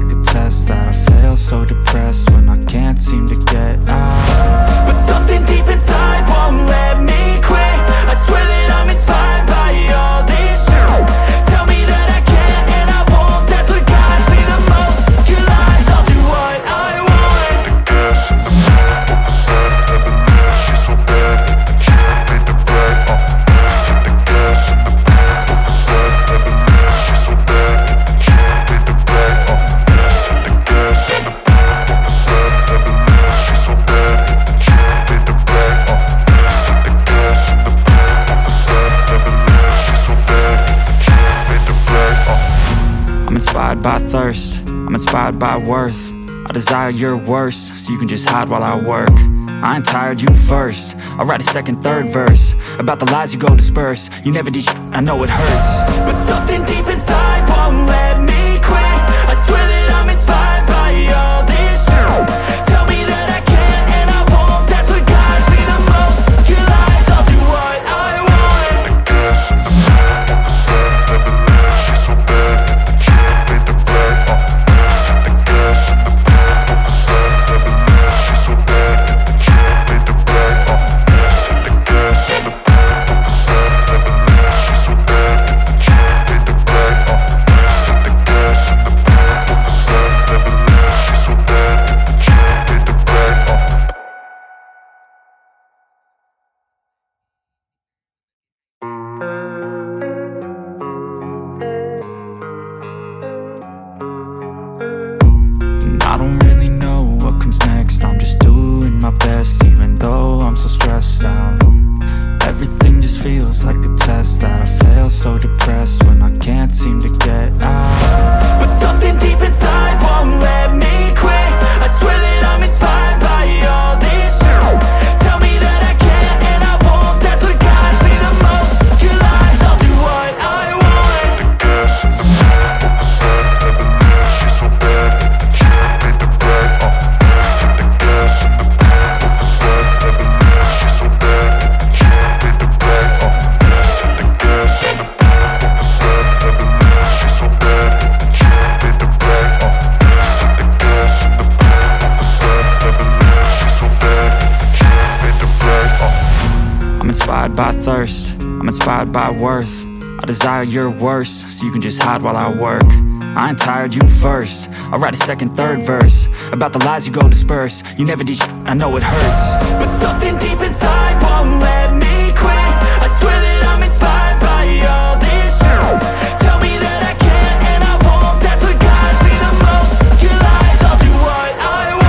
like a test that I fail, so depressed when I can't seem to get out. But something deep inside won't let me quit. I swear that I'm inspired by all this shit. Tell me that I can and I won't. That's what guides me the most. Your lies, I'll do what I want. I'm inspired by thirst, I'm inspired by worth. I desire your worst, so you can just hide while I work. I ain't tired, you first. I'll write a second, third verse about the lies you go disperse. You never did shit, I know it hurts. But something deep inside won't let me quit. I swear that I'm inspired by all this shit. Tell me that I can and I won't. That's what guides me the most. Your lies, I'll do what I want. I don't really know what comes next. I'm just doing my best, even though I'm so stressed out. Everything just feels like a test that I fail, so depressed when I can't seem to get out. But something deep inside won't let me quit. I swear that I'm inspired by all this shit. Tell me that I can and I won't. That's what guides me the most. Your lies, I'll do what I want. I'm inspired by thirst, I'm inspired by worth. I desire your worst, so you can just hide while I work. I ain't tired, you first. I'll write a second, third verse about the lies you go disperse. You never did shit, I know it hurts. But something deep inside won't let me quit. I swear that I'm inspired by all this shit. Tell me that I can and I won't. That's what guides me the most. Your lies, I'll do what I want.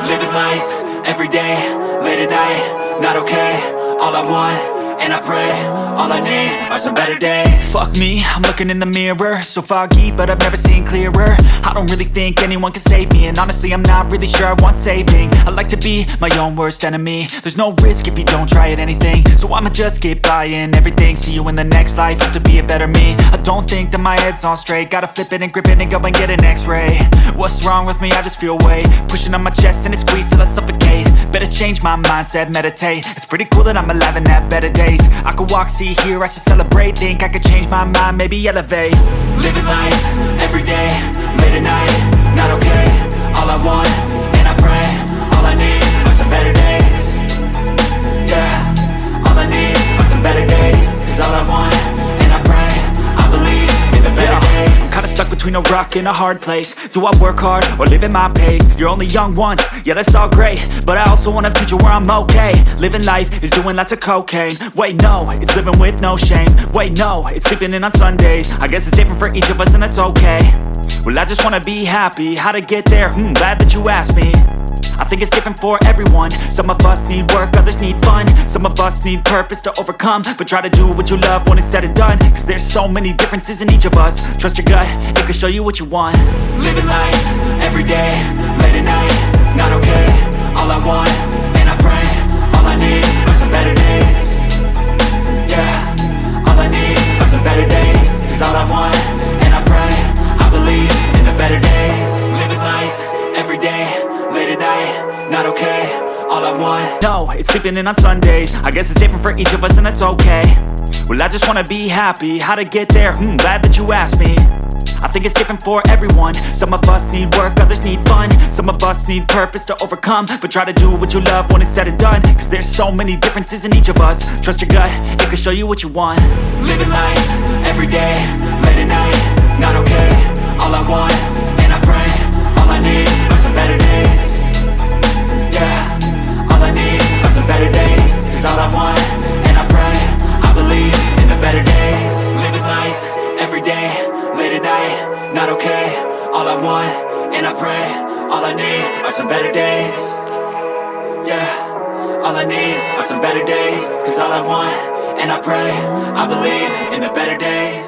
Living life, every day, late at night, not okay. All I want, and I pray, all I need are some better days. Fuck me, I'm looking in the mirror, so foggy, but I've never seen clearer. I don't really think anyone can save me, and honestly I'm not really sure I want saving. I like to be my own worst enemy. There's no risk if you don't try at anything, so I'ma just keep buying everything. See you in the next life, have to be a better me. I don't think that my head's on straight, gotta flip it and grip it and go and get an x-ray. What's wrong with me? I just feel weight pushing on my chest and it squeezes till I suffocate. Better change my mindset, meditate. It's pretty cool that I'm alive and have better days. I could walk, see, hear, I should celebrate. Think I could change my mind, maybe elevate. Living life, every day, late at night, not okay. All I want, and I pray, all I need are some better days. Yeah, all I need are some better days. Cause all I want, and I pray, I believe in the better days. I'm kinda stuck between a rock and a hard place. Do I work hard or live at my pace? You're only young once, yeah that's all great, but I also want a future where I'm okay. Living life is doing lots of cocaine. Wait no, it's living with no shame. Wait no, it's sleeping in on Sundays. I guess it's different for each of us and that's okay. Well I just wanna be happy, how to get there? Glad that you asked me. I think it's different for everyone. Some of us need work, others need fun. Some of us need purpose to overcome. But try to do what you love when it's said and done, cause there's so many differences in each of us. Trust your gut, it can show you what you want. Living life, everyday, late at night, not okay. All I want, and I pray, all I need are some better days. Yeah, all I need are some better days. Cause all I want, and I pray, I believe in the better days. Living life, everyday, late at night, not okay. All I want, no, it's sleeping in on Sundays. I guess it's different for each of us and that's okay. Well, I just wanna be happy. How to get there? Glad that you asked me. I think it's different for everyone. Some of us need work, others need fun. Some of us need purpose to overcome. But try to do what you love when it's said and done, cause there's so many differences in each of us. Trust your gut, it can show you what you want. Living life, everyday, late at night, not okay. All I want, and I pray, all I need are some better days. Yeah, all I need are some better days. Cause all I want, and I pray, I believe in the better days. Living life, everyday, late at night, not okay. All I want, and I pray, all I need are some better days. Yeah, all I need are some better days. Cause all I want, and I pray, I believe in the better days.